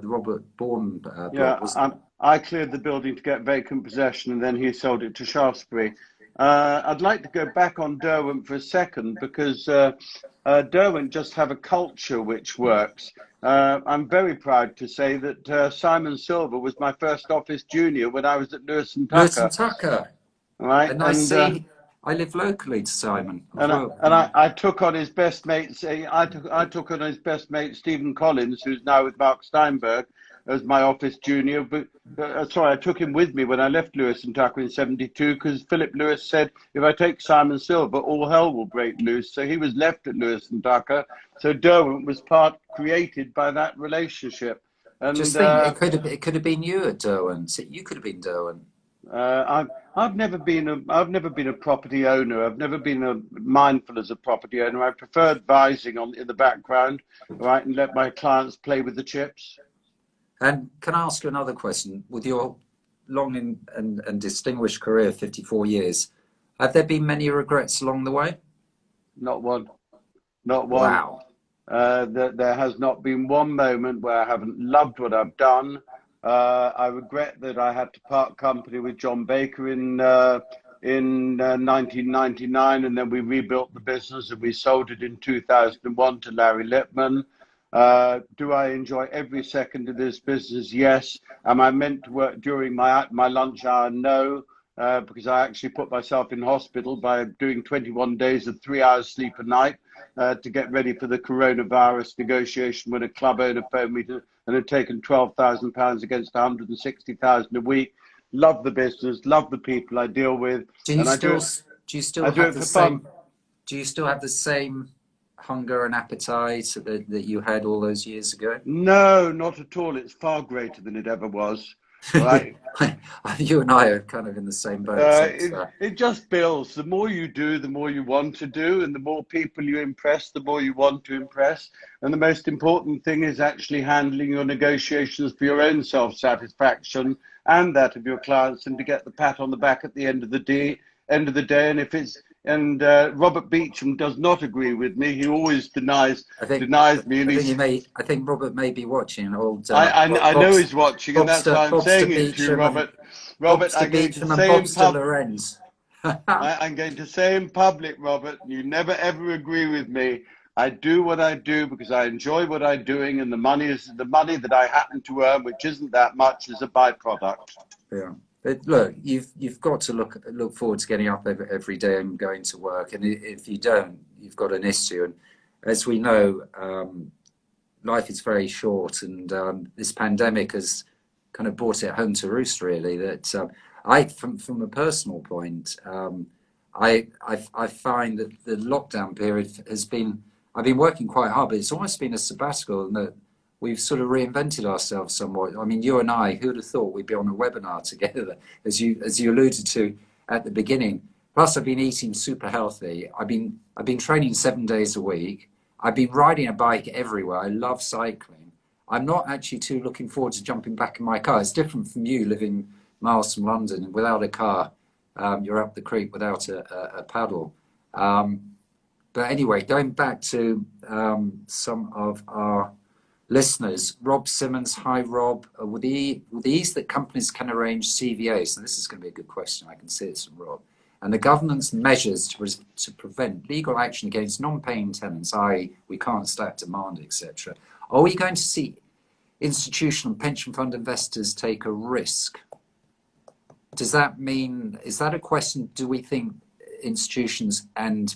Robert Bourne block, wasn't it? I cleared the building to get vacant possession, and then he sold it to Shaftesbury. I'd like to go back on Derwent for a second, because Derwent just have a culture which works. I'm very proud to say that Simon Silver was my first office junior when I was at Lewis and Tucker. Lewis and Tucker. Right. And I live locally to Simon. I took on his best mate. I took on his best mate Stephen Collins, who's now with Mark Steinberg, as my office junior. But I took him with me when I left Lewis and Tucker in '72, because Philip Lewis said, if I take Simon Silver, all hell will break loose. So he was left at Lewis and Tucker. So Derwent was created by that relationship. And just think, it could have been you at Derwent. You could have been Derwent. I've never been a property owner. I've never been mindful as a property owner. I prefer advising in the background, right, and let my clients play with the chips. And can I ask you another question? With your long and distinguished career, 54 years, have there been many regrets along the way? Not one. Not one. Wow. There has not been one moment where I haven't loved what I've done. I regret that I had to part company with John Baker in 1999, and then we rebuilt the business and we sold it in 2001 to Larry Lippman. Do I enjoy every second of this business? Yes. Am I meant to work during my lunch hour? No, because I actually put myself in hospital by doing 21 days of 3 hours sleep a night to get ready for the coronavirus negotiation when a club owner phoned me and had taken £12,000 against 160,000 a week. love the business, love the people I deal with, Do you and still I do have it the for fun. same? Do you still have the same hunger and appetite that you had all those years ago? No, not at all. It's far greater than it ever was. Right? You and I are kind of in the same boat. It just builds. The more you do, the more you want to do, and the more people you impress, the more you want to impress. And the most important thing is actually handling your negotiations for your own self-satisfaction and that of your clients, and to get the pat on the back at the end of the day. And if it's Robert Beecham does not agree with me. He always denies me, and he's. I think Robert may be watching old I know he's watching, and that's why I'm Bobster saying it to you, Beecham and Robert. Robert, I'm going to Beecham and say in Bobster pub. Lorenz. I'm going to say in public, Robert, you never ever agree with me. I do what I do because I enjoy what I'm doing, and the money is the money that I happen to earn, which isn't that much, is a byproduct. Yeah. But look, you've got to look forward to getting up every day and going to work. And if you don't, you've got an issue. And as we know, life is very short, and this pandemic has kind of brought it home to roost, really. That from a personal point, I find that the lockdown period has been. I've been working quite hard, but it's almost been a sabbatical, and that we've sort of reinvented ourselves somewhat. I mean, you and I, who would have thought we'd be on a webinar together, as you alluded to at the beginning. Plus, I've been eating super healthy. I've been training 7 days a week. I've been riding a bike everywhere. I love cycling. I'm not actually too looking forward to jumping back in my car. It's different from you living miles from London. Without a car, you're up the creek without a paddle. But anyway, going back to some of our listeners, Rob Simmons, hi Rob. With the ease that companies can arrange CVAs, and this is going to be a good question, I can see it's from Rob, and the government's measures to prevent legal action against non-paying tenants, i.e. we can't stack demand, etc. Are we going to see institutional pension fund investors take a risk? Does that mean, is that a question, do we think institutions and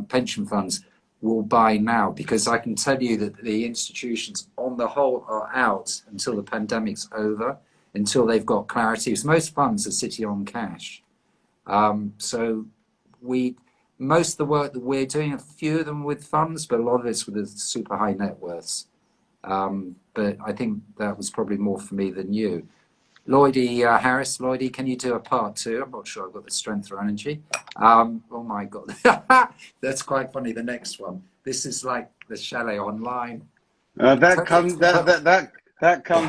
pension funds will buy now? Because I can tell you that the institutions on the whole are out until the pandemic's over, until they've got clarity. Because most funds are sitting on cash. So most of the work that we're doing, a few of them with funds, but a lot of it's with the super high net worths. But I think that was probably more for me than you. Lloydie Harris, Lloydie, can you do a part two? I'm not sure I've got the strength or energy. Oh my God, that's quite funny. The next one. This is like the chalet online. That comes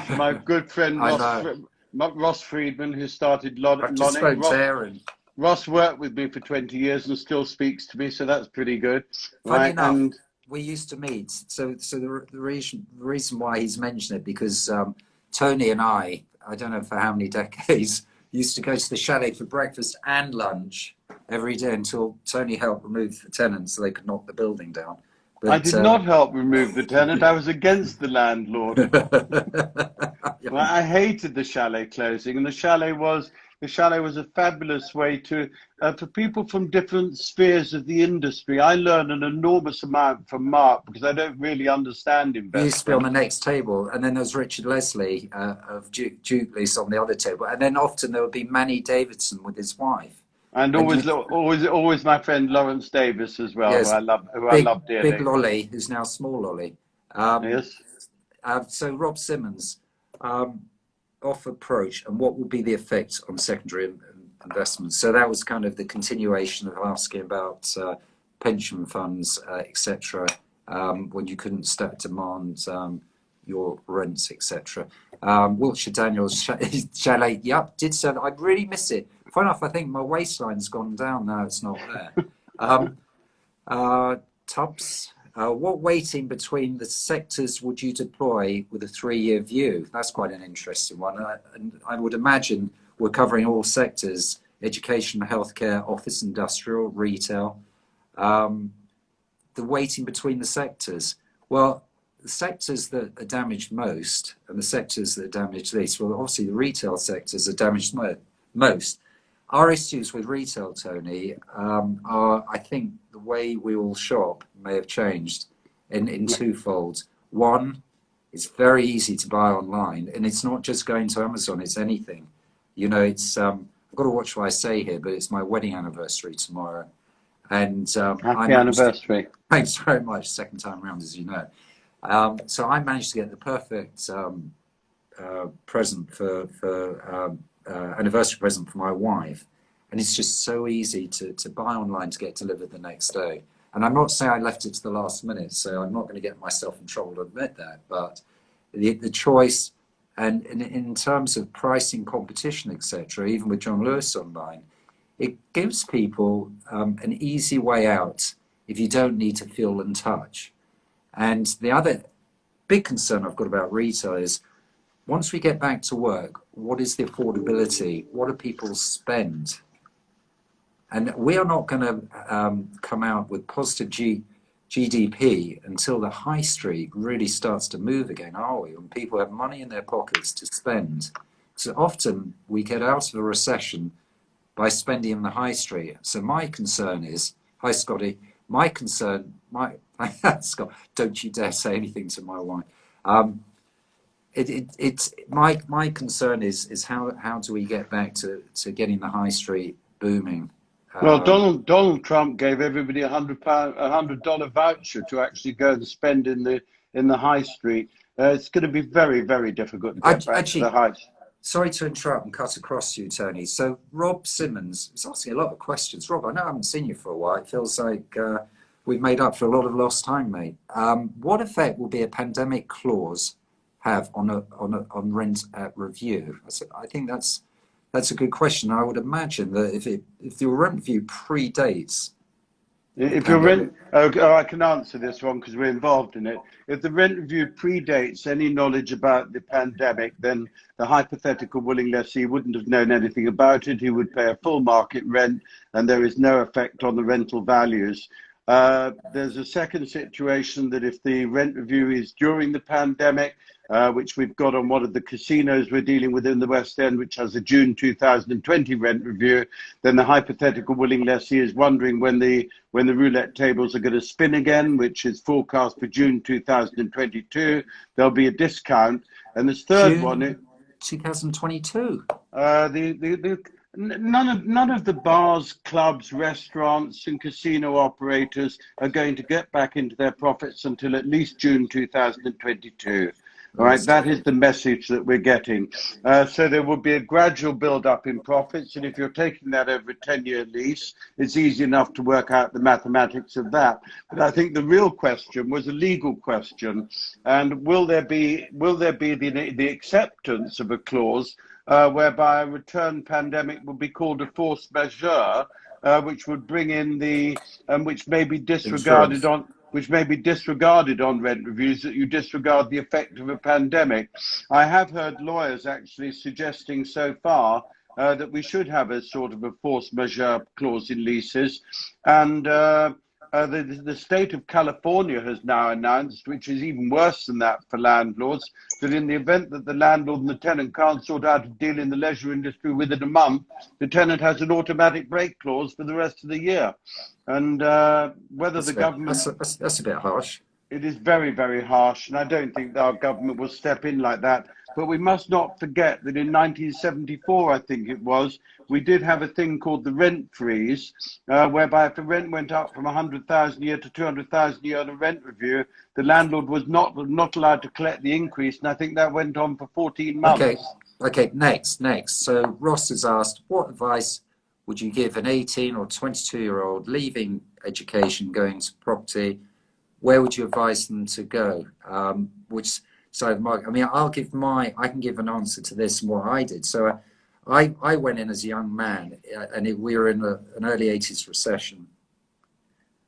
from my good friend Ross Friedman, who started I've just spoken to Aaron. Ross worked with me for 20 years and still speaks to me, so that's pretty good. Funny enough, we used to meet. So the reason why he's mentioned it, because Tony and I don't know for how many decades, used to go to the chalet for breakfast and lunch every day until Tony helped remove the tenants so they could knock the building down. But, I did not help remove the tenant. I was against the landlord. Well, I hated the chalet closing, and the chalet was a fabulous way to for people from different spheres of the industry. I learned an enormous amount from Mark because I don't really understand investment. He used to be on the next table, and then there was Richard Leslie of Dukeley's on the other table, and then often there would be Manny Davidson with his wife. And always my friend Lawrence Davis as well, yes, who I love dearly. Big Lolly, who's now Small Lolly. Yes. So Rob Simmons, off approach, and what will be the effect on secondary investments? So that was kind of the continuation of asking about pension funds, etc. When you couldn't demand your rents, etc. Wiltshire Daniels, chalet, yep, did so. I really miss it. Funny enough, I think my waistline's gone down now. It's not there. Tubbs, what weighting between the sectors would you deploy with a 3-year view? That's quite an interesting one. And I would imagine we're covering all sectors: education, healthcare, office, industrial, retail. The weighting between the sectors. Well, the sectors that are damaged most and the sectors that are damaged least, well, obviously the retail sectors are damaged most. Our issues with retail, Tony, are, I think, the way we all shop may have changed in twofold. One, it's very easy to buy online, and it's not just going to Amazon, it's anything. You know, it's I've got to watch what I say here, but it's my wedding anniversary tomorrow, and I Happy managed to, anniversary. thanks very much, second time around, as you know. So I managed to get the perfect present for anniversary present for my wife, and it's just so easy to buy online to get delivered the next day. And I'm not saying I left it to the last minute, so I'm not going to get myself in trouble to admit that. But the choice, and in terms of pricing, competition, etc., even with John Lewis online, it gives people an easy way out if you don't need to feel and touch. And the other big concern I've got about retail is once we get back to work, what is the affordability? What do people spend? And we are not going to come out with positive GDP until the high street really starts to move again, are we? When people have money in their pockets to spend. So often we get out of a recession by spending in the high street. So my concern is, hi Scotty, my concern, Scott, don't you dare say anything to my wife. My concern is how do we get back to getting the high street booming? Well, Donald Trump gave everybody $100 voucher to actually go and spend in the high street. It's going to be very, very difficult to get back to the high street. Sorry to interrupt and cut across you, Tony. So Rob Simmons is asking a lot of questions. Rob, I know I haven't seen you for a while. It feels like we've made up for a lot of lost time, mate. What effect will be a pandemic clause have on rent at review? I think that's a good question. I would imagine that if the rent review predates, if your rent, I can answer this one because we're involved in it. If the rent review predates any knowledge about the pandemic, then the hypothetical willing lessee wouldn't have known anything about it. He would pay a full market rent, and there is no effect on the rental values. There's a second situation that if the rent review is during the pandemic, which we've got on one of the casinos we're dealing with in the West End, which has a June 2020 rent review, then the hypothetical willing lessee is wondering when the roulette tables are going to spin again, which is forecast for June 2022. There'll be a discount. And this third June one, 2022. None of the bars, clubs, restaurants, and casino operators are going to get back into their profits until at least June 2022. All right, that is the message that we're getting. So there will be a gradual build-up in profits, and if you're taking that over a 10-year lease, it's easy enough to work out the mathematics of that. But I think the real question was a legal question, and will there be the acceptance of a clause whereby a return pandemic would be called a force majeure, which would bring in which may be disregarded on rent reviews, that you disregard the effect of a pandemic. I have heard lawyers actually suggesting so far that we should have a sort of a force majeure clause in leases, and the state of California has now announced, which is even worse than that for landlords, that in the event that the landlord and the tenant can't sort out a deal in the leisure industry within a month, the tenant has an automatic break clause for the rest of the year. And whether the government... That's a bit harsh. It is very, very harsh, and I don't think our government will step in like that. But we must not forget that in 1974, I think it was, we did have a thing called the rent freeze, whereby if the rent went up from 100,000 a year to 200,000 a year on a rent review, the landlord was not allowed to collect the increase, and I think that went on for 14 months. Okay, next. So Ross has asked, what advice would you give an 18 or 22-year-old leaving education, going to property? Where would you advise them to go? I can give an answer to this and what I did. So I went in as a young man, and we were in an early 80s recession.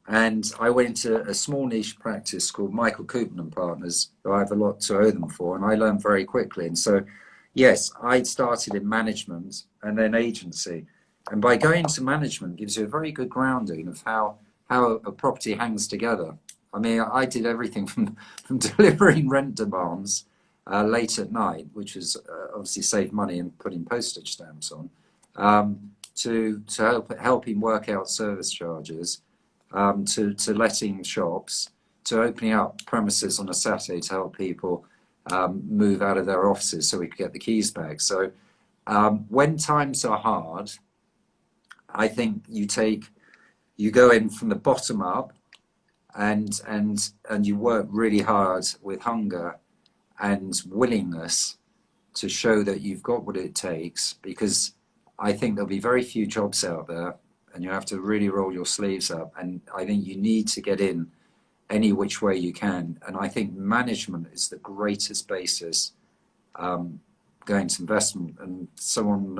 And I went into a small niche practice called Michael Cooper and Partners, who I have a lot to owe them for, and I learned very quickly. And so, yes, I started in management and then agency. And by going into management gives you a very good grounding of how a property hangs together. I mean, I did everything from delivering rent demands late at night, which was obviously save money and putting postage stamps on, to helping work out service charges, to letting shops, to opening up premises on a Saturday to help people move out of their offices so we could get the keys back. So When times are hard, I think you go in from the bottom up, and you work really hard with hunger and willingness to show that you've got what it takes, because I think there'll be very few jobs out there, and you have to really roll your sleeves up. And I think you need to get in any which way you can. And I think management is the greatest basis going to investment. And someone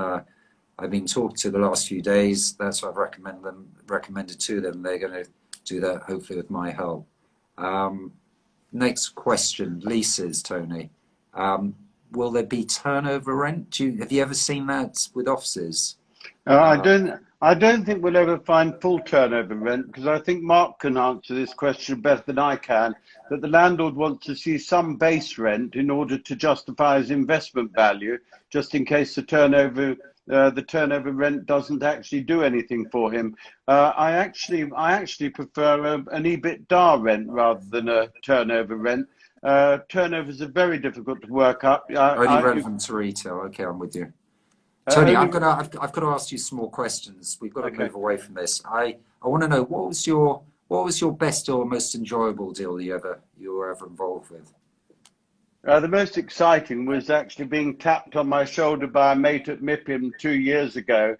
I've been talking to the last few days, that's what I've recommended to them. They're going to do that hopefully with my help. Next question, leases, Tony. Will there be turnover rent? Have you ever seen that with offices? I don't think we'll ever find full turnover rent, because I think Mark can answer this question better than I can, that the landlord wants to see some base rent in order to justify his investment value, just in case the turnover rent doesn't actually do anything for him. I actually prefer an EBITDA rent rather than a turnover rent. Turnovers are very difficult to work up. Only relevant to retail. Okay, I'm with you. Tony, I've got to ask you some more questions. We've got to move away from this. I want to know, what was your best or most enjoyable deal you were ever involved with? The most exciting was actually being tapped on my shoulder by a mate at MIPIM 2 years ago,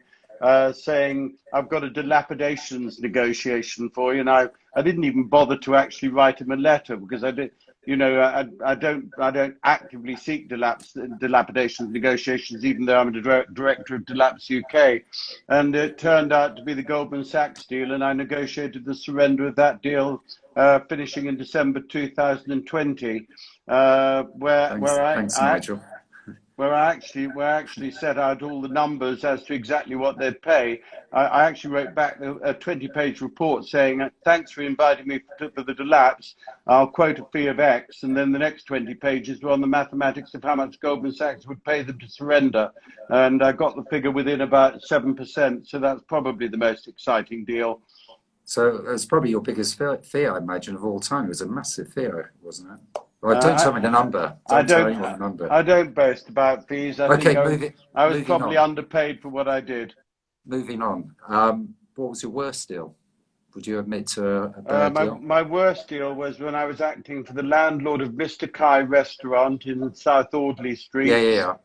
saying, "I've got a dilapidations negotiation for you." And I didn't even bother to actually write him a letter, because I don't actively seek dilapidations negotiations, even though I'm the director of Delapse UK. And it turned out to be the Goldman Sachs deal, and I negotiated the surrender of that deal, finishing in December 2020. Thanks, Nigel. Where I actually set out all the numbers as to exactly what they'd pay. I actually wrote back a 20-page report saying, "Thanks for inviting me for the Delapse. I'll quote a fee of X," and then the next 20 pages were on the mathematics of how much Goldman Sachs would pay them to surrender, and I got the figure within about 7%. So that's probably the most exciting deal. So it's probably your biggest fee, I imagine, of all time. It was a massive fee, wasn't it? Well, don't tell me the number. I don't boast about fees. I was probably underpaid for what I did. Moving on. What was your worst deal? Would you admit to a bad deal? My worst deal was when I was acting for the landlord of Mr. Kai restaurant in South Audley Street. Yeah.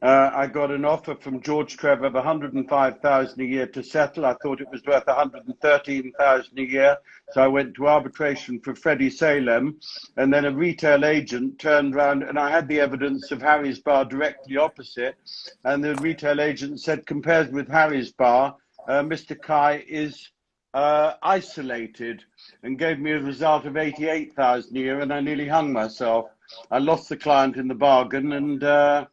I got an offer from George Trevor of 105,000 a year to settle. I thought it was worth 113,000 a year, so I went to arbitration for Freddie Salem, and then a retail agent turned around, and I had the evidence of Harry's Bar directly opposite, and the retail agent said, compared with Harry's Bar, Mr. Kai is isolated, and gave me a result of 88,000 a year, and I nearly hung myself. I lost the client in the bargain, and I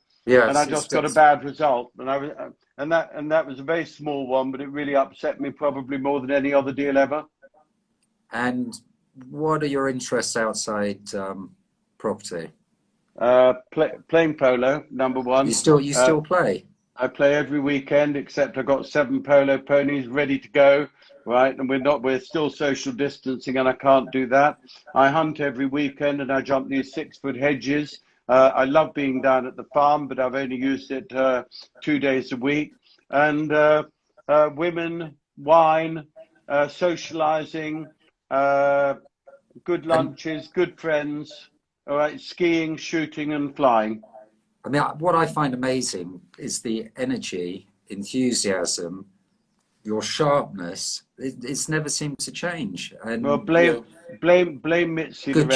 just got a bad result, and that was a very small one, but it really upset me, probably more than any other deal ever. And what are your interests outside property? Playing polo, number one. You still play? I play every weekend, except I've got 7 polo ponies ready to go, right? And we're still social distancing, and I can't do that. I hunt every weekend, and I jump these 6-foot hedges. I love being down at the farm, but I've only used it 2 days a week. And women, wine, socializing, good lunches, good friends, all right, skiing, shooting, and flying. I mean, what I find amazing is the energy, enthusiasm, your sharpness. It's never seemed to change. And well, blame Mitzi. Good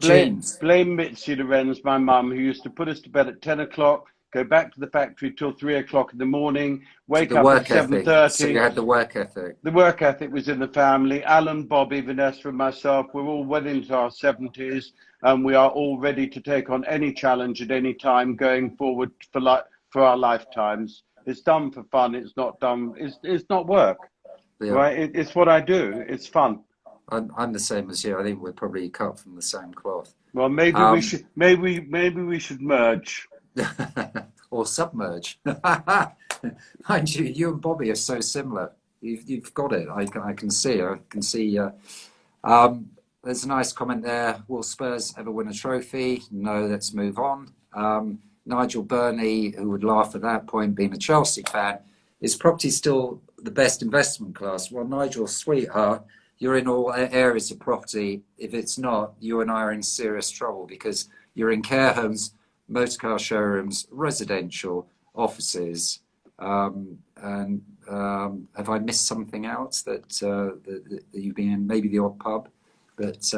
genes. Blame Mitzi Lorenz, my mum, who used to put us to bed at 10 o'clock, go back to the factory till 3 o'clock in the morning, wake up at 7:30. So you had the work ethic. The work ethic was in the family. Alan, Bobby, Vanessa, and myself, we're all well into our 70s, and we are all ready to take on any challenge at any time going forward for our lifetimes. It's done for fun. It's not done. It's not work. Yeah. Right? It's what I do. It's fun. I'm the same as you. I think we're probably cut from the same cloth. Well, maybe we should. Maybe we should merge. Or submerge. Mind you, you and Bobby are so similar. You've got it. I can see. There's a nice comment there. Will Spurs ever win a trophy? No. Let's move on. Nigel Burney, who would laugh at that point, being a Chelsea fan, is property still the best investment class? Well, Nigel, sweetheart, you're in all areas of property. If it's not, you and I are in serious trouble, because you're in care homes, motor car showrooms, residential, offices, and have I missed something else that you've been in? Maybe the odd pub, but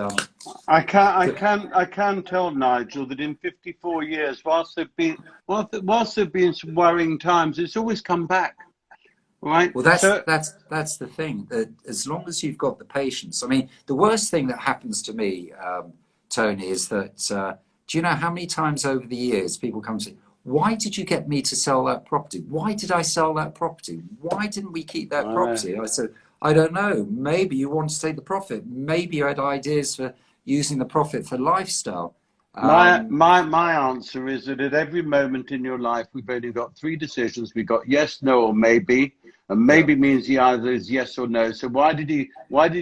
I can tell Nigel that in 54 years, whilst there've been some worrying times, it's always come back. Right. Well, that's the thing, that as long as you've got the patience. I mean, the worst thing that happens to me, Tony, is that do you know how many times over the years people come to say, why did you get me to sell that property? Why did I sell that property? Why didn't we keep that property? I said, I don't know. Maybe you want to take the profit. Maybe you had ideas for using the profit for lifestyle. My answer is that at every moment in your life, we've only got three decisions. We've got yes, no, or maybe. And maybe means the either is yes or no. So why did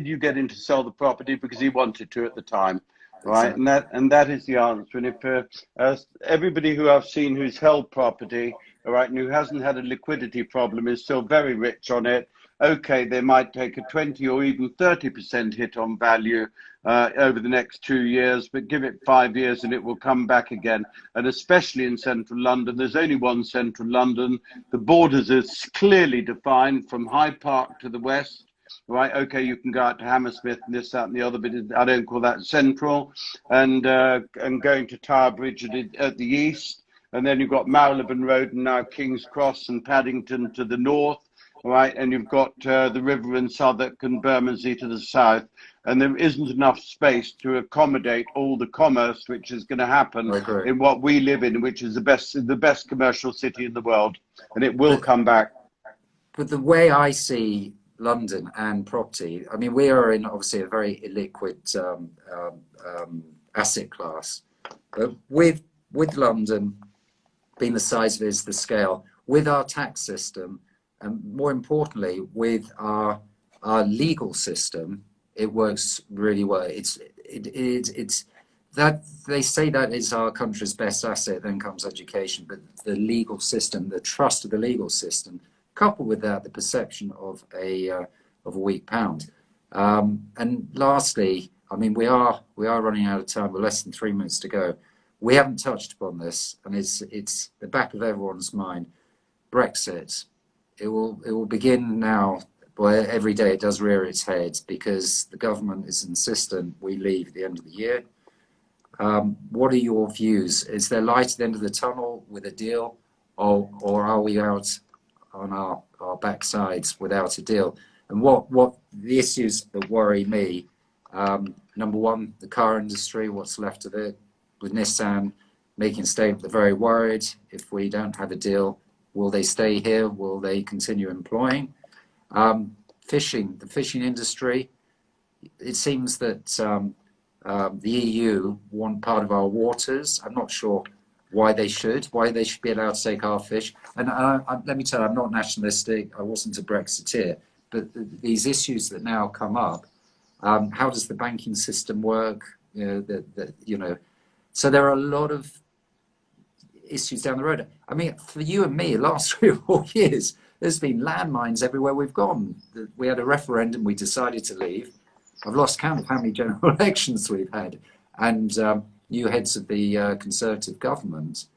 you get him to sell the property? Because he wanted to at the time, right? Exactly. And that is the answer. And if everybody who I've seen who's held property, all right, and who hasn't had a liquidity problem is still very rich on it, okay, they might take a 20 or even 30% hit on value over the next 2 years, but give it 5 years and it will come back again. And especially in central London, there's only one central London. The borders are clearly defined from Hyde Park to the west. Right, okay, you can go out to Hammersmith and this, that, and the other, but I don't call that central. And going to Tower Bridge at the east, and then you've got Marylebone Road and now King's Cross and Paddington to the north. Right, and you've got the river in Southwark and Bermondsey to the south, and there isn't enough space to accommodate all the commerce which is going to happen in what we live in, which is the best commercial city in the world, and it will come back. But the way I see London and property, I mean, we are in obviously a very illiquid asset class, but with London being the size it is, the scale, with our tax system, and more importantly, with our legal system, it works really well. It's that they say that is our country's best asset. Then comes education, but the legal system, the trust of the legal system, coupled with that, the perception of a weak pound. And lastly, I mean, we are running out of time. We're less than 3 minutes to go. We haven't touched upon this, and it's the back of everyone's mind. Brexit. It will begin now. Well, every day it does rear its head because the government is insistent we leave at the end of the year. What are your views? Is there light at the end of the tunnel with a deal, or are we out on our backsides without a deal? And what the issues that worry me, number one, the car industry, what's left of it, with Nissan making a statement, they're very worried if we don't have a deal. Will they stay here? Will they continue employing? Fishing, the fishing industry, it seems that the EU want part of our waters. I'm not sure why they should be allowed to take our fish. And let me tell you, I'm not nationalistic. I wasn't a Brexiteer. But these issues that now come up, how does the banking system work? So there are a lot of issues down the road. I mean, for you and me, the last 3 or 4 years, there's been landmines everywhere we've gone. We had a referendum, we decided to leave. I've lost count of how many general elections we've had, and new heads of the Conservative government,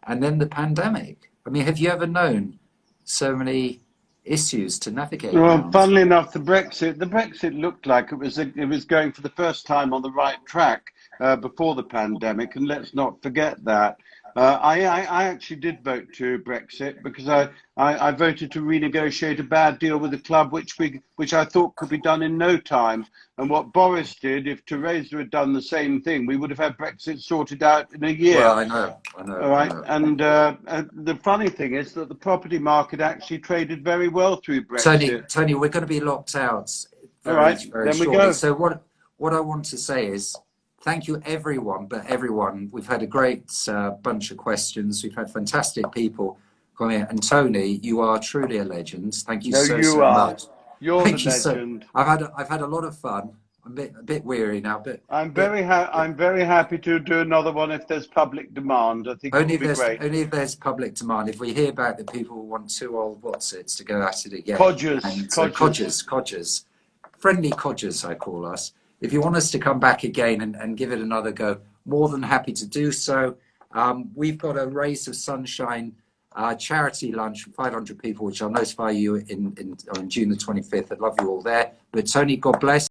and then the pandemic. I mean, have you ever known so many issues to navigate around? Funnily enough, the Brexit looked like it was going for the first time on the right track before the pandemic, and let's not forget that. I actually did vote to Brexit because I voted to renegotiate a bad deal with the club, which I thought could be done in no time. And what Boris did, if Theresa had done the same thing, we would have had Brexit sorted out in a year. Well, I know. All right, and the funny thing is that the property market actually traded very well through Brexit. Tony, we're going to be locked out very, all right, very then shortly. We go. So what I want to say is, thank you, everyone. We've had a great bunch of questions. We've had fantastic people come in. And Tony, you are truly a legend. Thank you so much. You're the legend. I've had a lot of fun. a bit weary now, but I'm very happy to do another one if there's public demand. I think it would be great. only if there's public demand. If we hear back that people want two old whatsits to go at it again, Codgers, and codgers, friendly codgers, I call us. If you want us to come back again and give it another go, more than happy to do so. We've got a Rays of Sunshine charity lunch for 500 people, which I'll notify you on June the 25th. I'd love you all there. But Tony, God bless.